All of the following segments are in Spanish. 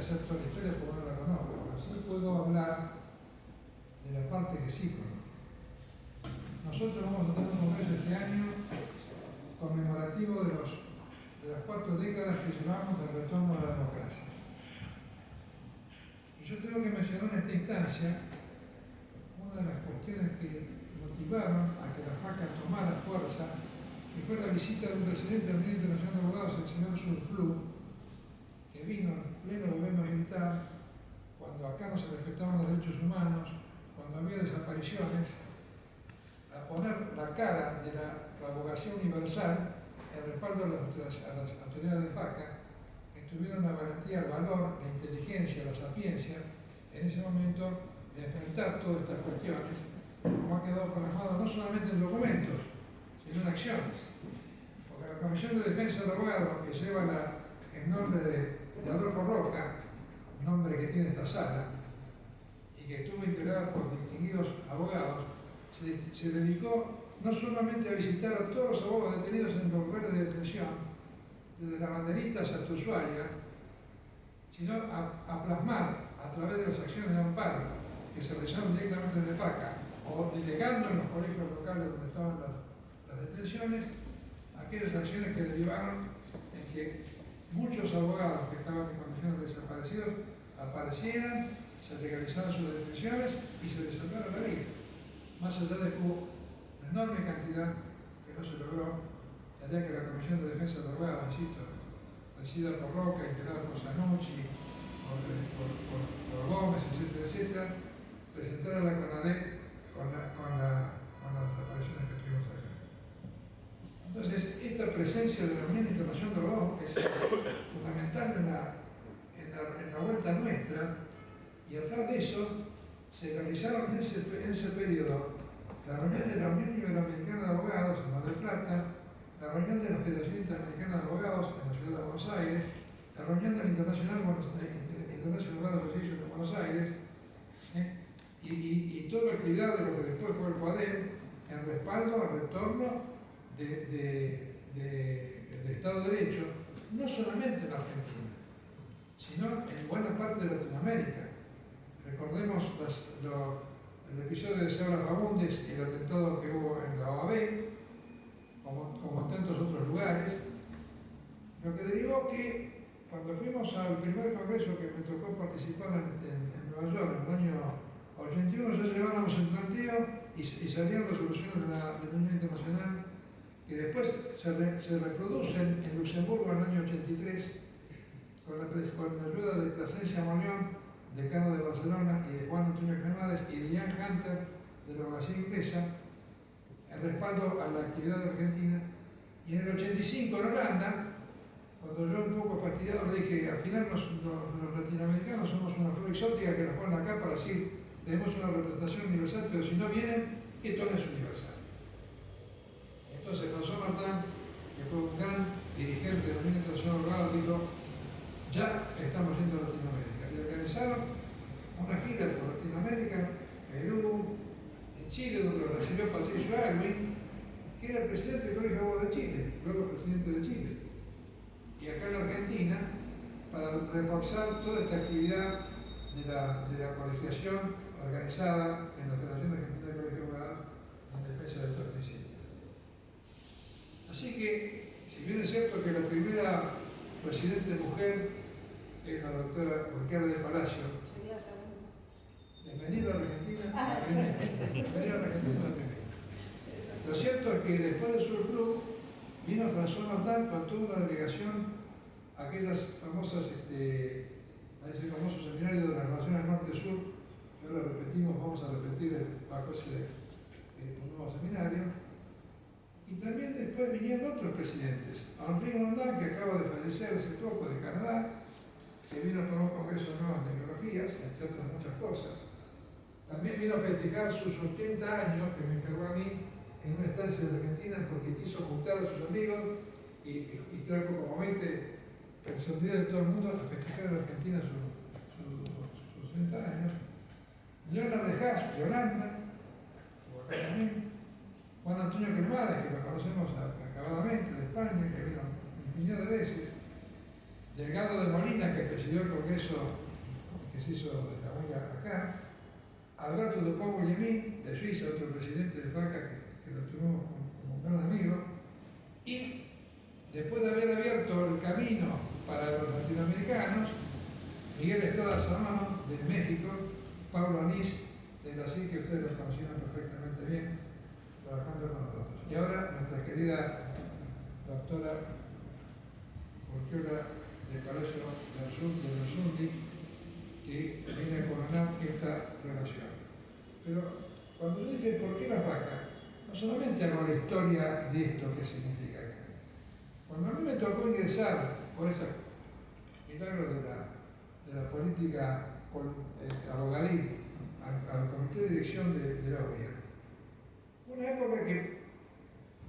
hacer toda la historia porque no la conozco, pero sí puedo hablar de la parte que sí conozco. Nosotros vamos a tener un congreso este año conmemorativo de las 4 décadas que llevamos del retorno a la democracia. Y yo tengo que mencionar en esta instancia una de las cuestiones que motivaron a que la FACA tomara fuerza, que fue la visita de un presidente de la Unión Internacional de Abogados, el señor Surflu, que vino en pleno gobierno militar, cuando acá no se respetaban los derechos humanos, cuando había desapariciones, a poner la cara de la abogacía universal en respaldo a las autoridades de FACA, que tuvieron la valentía, el valor, la inteligencia, la sapiencia, en ese momento, de enfrentar todas estas cuestiones, como ha quedado plasmado no solamente en documentos, sino en acciones. Porque la Comisión de Defensa del Abogado, que lleva el nombre de Adolfo Roca, nombre que tiene esta sala, y que estuvo integrada por distinguidos abogados, se dedicó no solamente a visitar a todos los abogados detenidos en los lugares de detención, desde la Banderitas hasta Ushuaia, sino a plasmar a través de las acciones de amparo que se realizaron directamente desde FACA o delegando en los colegios locales donde estaban las detenciones, aquellas acciones que derivaron en que muchos abogados que estaban en condiciones de desaparecidos aparecieran, se legalizaran sus detenciones y se les salvaron la vida. Más allá de que hubo una enorme cantidad que no se logró, tendría que la Comisión de Defensa del Abogado, insisto, presidida por Roca, integrada por Sanucci, por Gómez, etcétera, etcétera, presentar a la CONADEP con las desapariciones que tuvimos acá. Entonces, esta presencia de la Unión Internacional de Abogados es fundamental en la vuelta nuestra, y atrás de eso se realizaron en ese periodo la reunión de la Unión Iberoamericana de Abogados en Mar del Plata, la reunión de la Federación Interamericana de Abogados en la ciudad de Buenos Aires, la reunión de la International Bar Association de Buenos Aires, y toda la actividad de lo que después fue el COADEM en respaldo al retorno del Estado de Derecho, no solamente en Argentina, sino en buena parte de Latinoamérica. Recordemos el episodio de Sebas Fagundes y el atentado que hubo en la OAB, como en tantos otros lugares, lo que derivó que cuando fuimos al primer congreso que me tocó participar en Nueva York en el año 81, ya llevábamos el planteo y salían resoluciones de la Unión Internacional que después se reproducen en Luxemburgo en el año 83 con la ayuda de Plasencia Molión, decano de Barcelona, y de Juan Antonio Cremades y de Ian Hunter de la abogacía inglesa, en respaldo a la actividad de Argentina. Y en el 85 en Holanda, cuando yo un poco fastidiado le dije, al final los latinoamericanos somos una flor exótica que nos ponen acá para decir, tenemos una representación universal, pero si no vienen, esto no es universal. Entonces François Martin, que fue un gran dirigente de la Unión Internacional de Abogados, dijo, ya estamos yendo a Latinoamérica. Y organizaron una gira por Latinoamérica, Perú, en Chile, donde lo recibió Patricio Aylwin, que era el presidente del Colegio de Abogados de Chile, luego presidente de Chile. Y acá en la Argentina, para reforzar toda esta actividad de la colegiación organizada en la Federación Argentina de Colegio de Abogados en defensa de estos principios. Así que, si bien es cierto que la primera presidente mujer es la doctora Urquera de Palacio, bienvenida a Argentina, bienvenida a Argentina, lo cierto es que después del Surflu vino François Martin con toda una delegación a aquellas famosas, a ese famoso seminario de las relaciones norte-sur, que ahora repetimos, vamos a repetir bajo ese nuevo seminario. Y también después vinieron otros presidentes. Henri Mondin, que acaba de fallecer hace poco, de Canadá, que vino para un congreso de nuevas tecnologías, entre otras muchas cosas. También vino a festejar sus 80 años, que me encargó a mí, en una estancia de Argentina, porque quiso juntar a sus amigos y trajo como 20 personalidades de todo el mundo a festejar en Argentina sus 80 años. Leonard de Haas, de Holanda, o acá también. Juan Antonio Cremades, que lo conocemos acabadamente, de España, que vino infinidad de veces. Delgado de Molina, que presidió el Congreso que se hizo de Tamaña acá, Alberto de Pau Guillemín, de Suiza, otro presidente de FACA que lo tuvimos como un gran amigo, y después de haber abierto el camino para los latinoamericanos, Miguel Estrada Zamano, de México, Pablo Anís, de Brasil, que ustedes lo conocieron perfectamente bien, trabajando con nosotros. Y ahora nuestra querida doctora Urquiola del Palacio de Rosundi, que viene a coronar esta relación. Pero cuando yo dije ¿por qué la vaca?, no solamente hago la historia de esto que significa. Cuando a mí me tocó ingresar por ese milagro de la política abogadil al comité de dirección de la OEA, una época que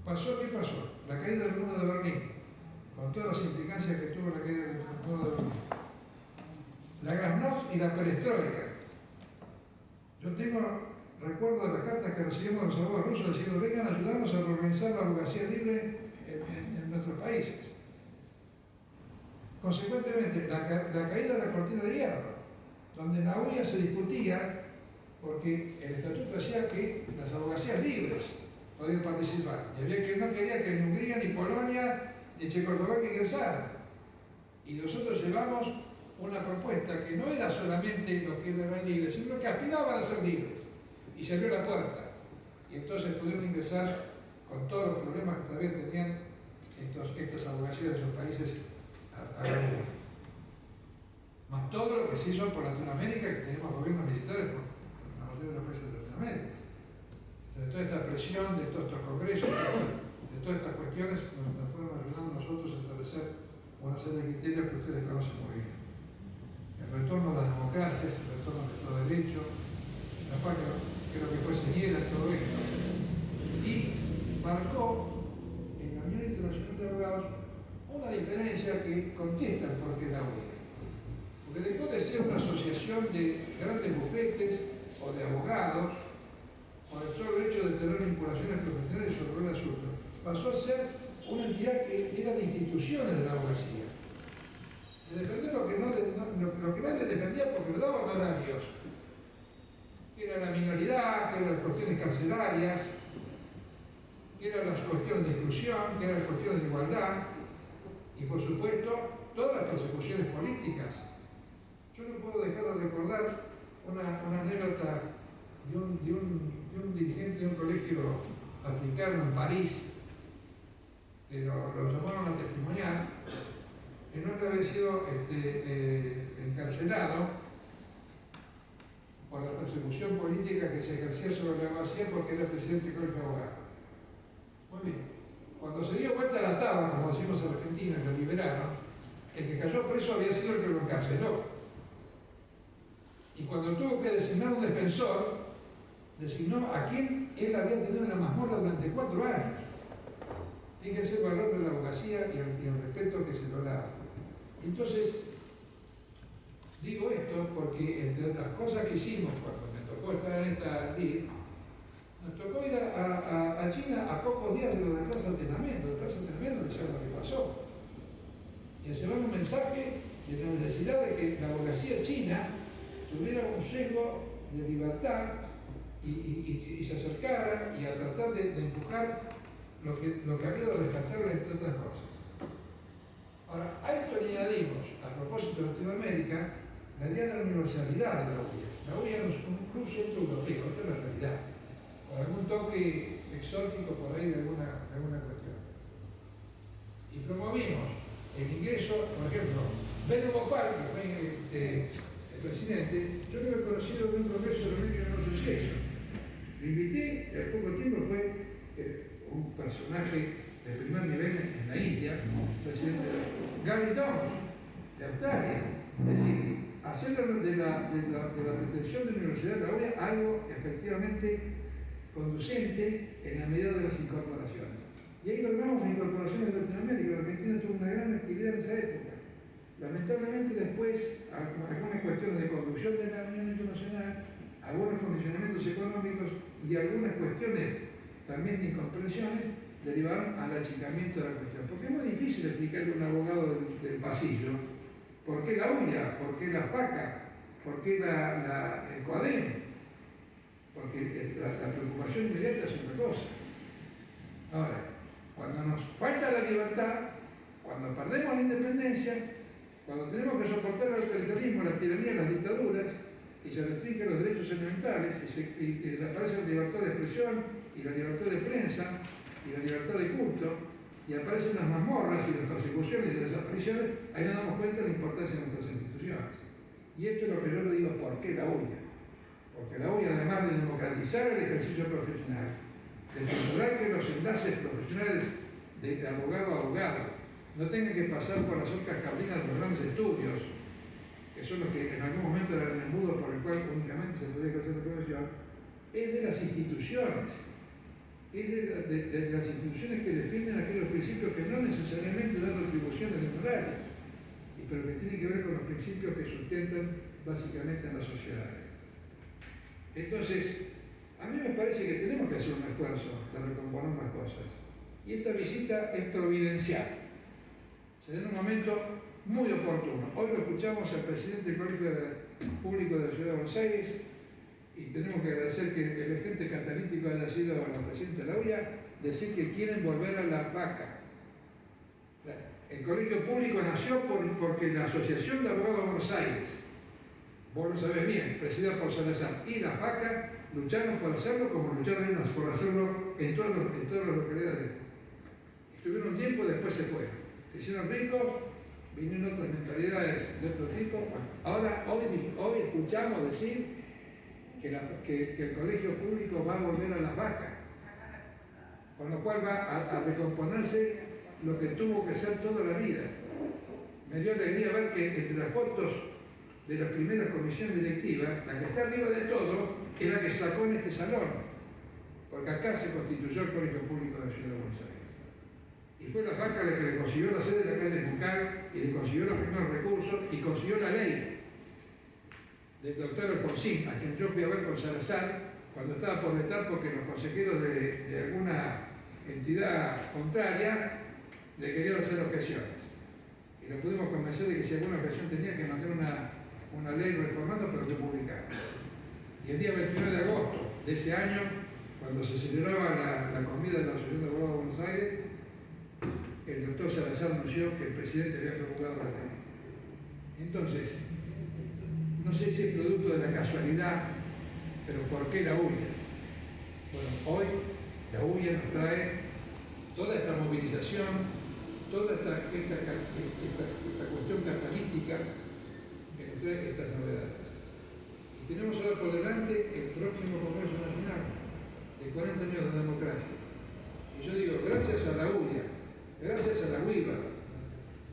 pasó, ¿qué pasó? La caída del muro de Berlín, con todas las implicancias que tuvo la caída del muro de Berlín. La Glasnost y la perestroika. Yo recuerdo de las cartas que recibimos de los abogados rusos diciendo vengan a ayudarnos a organizar la abogacía libre en nuestros países. Consecuentemente, la caída de la cortina de hierro, donde en la UIA se discutía porque el estatuto decía que las abogacías libres podían participar. Y había quien no quería que ni Hungría, ni Polonia, ni Checoslovaquia ingresaran. Y nosotros llevamos una propuesta que no era solamente los que eran libres, sino que aspiraban a ser libres. Y se abrió la puerta. Y entonces pudieron ingresar con todos los problemas que todavía tenían estas abogacías de esos países a la ley. Más todo lo que se hizo por Latinoamérica, que tenemos gobiernos militares por la mayoría de los países de Latinoamérica. De toda esta presión, de todos estos congresos, de todas estas cuestiones, nos fueron ayudando a nosotros a establecer una serie de criterios que ustedes conocen muy bien. El retorno a las democracias, el retorno al Estado de Derecho, la cual creo que fue señera todo esto. Y marcó en la Unión Internacional de Abogados una diferencia que contesta el porqué de la UIA. Porque después de ser una asociación de grandes bufetes o de abogados, con el solo hecho de tener vinculaciones profesionales sobre el asunto, pasó a ser una entidad que era de instituciones de la abogacía. De defender lo que nadie defendía porque le daba honorarios. Que era la minoridad, que eran las cuestiones carcelarias, que eran las cuestiones de exclusión, que eran las cuestiones de igualdad, y por supuesto, todas las persecuciones políticas. Yo no puedo dejar de recordar una anécdota de un dirigente de un colegio africano en París, que lo llamaron a testimoniar, que no había sido encarcelado por la persecución política que se ejercía sobre la abogacía porque era presidente del colegio de abogados. Muy bien. Cuando se dio vuelta la tabla, como decimos en Argentina, y lo liberaron, el que cayó preso había sido el que lo encarceló. Y cuando tuvo que designar un defensor, designó a quien él había tenido en la mazmorra durante 4 años. Fíjense el valor de la abogacía y el respeto que se lo da. Entonces, digo esto porque, entre otras cosas que hicimos cuando me tocó estar en esta DIR, nos tocó ir a China a pocos días de lo del Plaza Tiananmen, del Plaza Tiananmen, donde saben lo que pasó. Y a llevar un mensaje de la necesidad de que la abogacía china tuviera un sesgo de libertad y se acercara y a tratar de empujar lo que había de rescatar entre otras cosas. Ahora, a esto le añadimos, a propósito de Latinoamérica, la idea de la universalidad de la UIA. La UIA no es un club centro europeo, esta es la realidad. Con algún toque exótico por ahí de alguna cuestión. Y promovimos el ingreso, por ejemplo, Beno Gopal, que fue el presidente, yo lo he conocido en un congreso de Religion Association. Lo invité, y al poco tiempo fue un personaje de primer nivel en la India, presidente Gary Downs, de Australia. Es decir, hacer de la protección de la Universidad de la OEA algo efectivamente conducente en la medida de las incorporaciones. Y ahí logramos las incorporaciones de Latinoamérica. La Argentina tuvo una gran actividad en esa época. Lamentablemente después, algunas cuestiones de conducción de la Unión Internacional, algunos condicionamientos económicos y algunas cuestiones también de incomprensiones derivaron al achicamiento de la cuestión. Porque es muy difícil explicarle a un abogado del pasillo ¿Por qué la UIA? ¿Por qué la FACA? ¿Por qué el COADEM? Porque la preocupación inmediata es otra cosa. Ahora, cuando nos falta la libertad, cuando perdemos la independencia, cuando tenemos que soportar el autoritarismo, la tiranía, las dictaduras, y se restringen los derechos elementales, y desaparece la libertad de expresión, y la libertad de prensa, y la libertad de culto, y aparecen las mazmorras y las persecuciones y las desapariciones, ahí nos damos cuenta de la importancia de nuestras instituciones. Y esto es lo que yo le digo, ¿por qué la UIA? Porque la UIA, además de democratizar el ejercicio profesional, de controlar que los enlaces profesionales de abogado a abogado no tengan que pasar por las orcas cabrinas de los grandes estudios, que son los que en algún momento eran el embudo por el cual únicamente se podía ejercer la profesión, es de las instituciones. Es de las instituciones que defienden aquellos principios que no necesariamente dan retribución honoraria, pero que tienen que ver con los principios que sustentan básicamente en la sociedad. Entonces, a mí me parece que tenemos que hacer un esfuerzo de recomponer las cosas. Y esta visita es providencial. Se da en un momento muy oportuno. Hoy lo escuchamos al presidente del Colegio Público de la Ciudad de Buenos Aires, y tenemos que agradecer que el agente catalítico haya sido la presidenta de la UIA, decir que quieren volver a la vaca. El colegio público nació porque la Asociación de Abogados de Buenos Aires, vos lo sabés bien, presidida por Salazar, y la FACA lucharon por hacerlo como lucharon por hacerlo en todas las localidades. Estuvieron un tiempo y después se fueron. Se hicieron ricos, vinieron otras mentalidades de otro tipo. Bueno, ahora, hoy escuchamos decir que el colegio público va a volver a las vacas, con lo cual va a recomponerse lo que tuvo que ser toda la vida. Me dio alegría ver que entre las fotos de las primeras comisiones directivas, la que está arriba de todo es la que sacó en este salón, porque acá se constituyó el Colegio Público de la Ciudad de Buenos Aires. Y fue la FACA la que le consiguió la sede de la calle Juncal, y le consiguió los primeros recursos, y consiguió la ley del doctor Alfonsín, a quien yo fui a ver con Salazar cuando estaba por vetar porque los consejeros de alguna entidad contraria le querían hacer objeciones. Y lo pudimos convencer de que si alguna objeción tenía que mandar una ley reformando, pero que publicara. Y el día 29 de agosto de ese año, cuando se celebraba la comida de la Asociación de Abogados de Buenos Aires, el doctor Salazar anunció que el presidente había promulgado la ley. Entonces, no sé si es producto de la casualidad, pero ¿por qué la UIA? Bueno, hoy la UIA nos trae toda esta movilización, toda esta cuestión catalítica que nos trae estas novedades. Y tenemos ahora por delante el próximo Congreso Nacional de 40 años de democracia. Y yo digo, gracias a la UIA, gracias a la UIVA,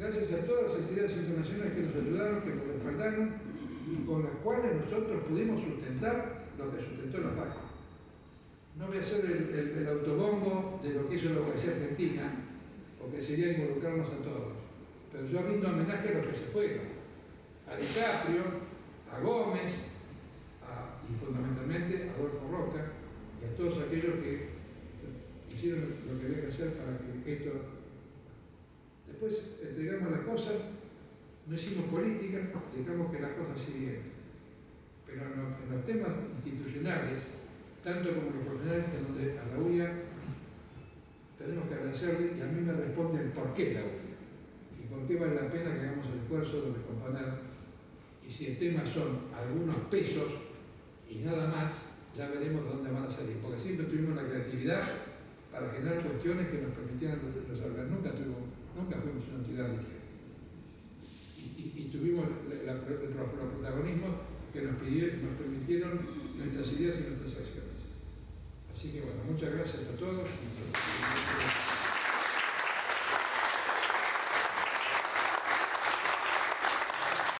gracias a todas las entidades internacionales que nos ayudaron, que nos respaldaron, y con las cuales nosotros pudimos sustentar lo que sustentó la FACA. No voy a hacer el autobombo de lo que hizo la Abogacía Argentina, porque sería involucrarnos a todos. Pero yo rindo homenaje a los que se fueron. A DiCaprio, a Gómez, y fundamentalmente a Adolfo Roca, y a todos aquellos que hicieron lo que había que hacer para que esto... Después entregamos las cosas. No hicimos política, dejamos que las cosas siguieran. Pero en los temas institucionales, tanto como los profesionales, en donde a la UIA tenemos que agradecerle, y a mí me responde el por qué la UIA. Y por qué vale la pena que hagamos el esfuerzo de recomponer. Y si el tema son algunos pesos y nada más, ya veremos de dónde van a salir. Porque siempre tuvimos la creatividad para generar cuestiones que nos permitieran resolver. Nunca fuimos una entidad libre. Y tuvimos los protagonismos que nos permitieron nuestras ideas y nuestras acciones. Así que bueno, muchas gracias a todos.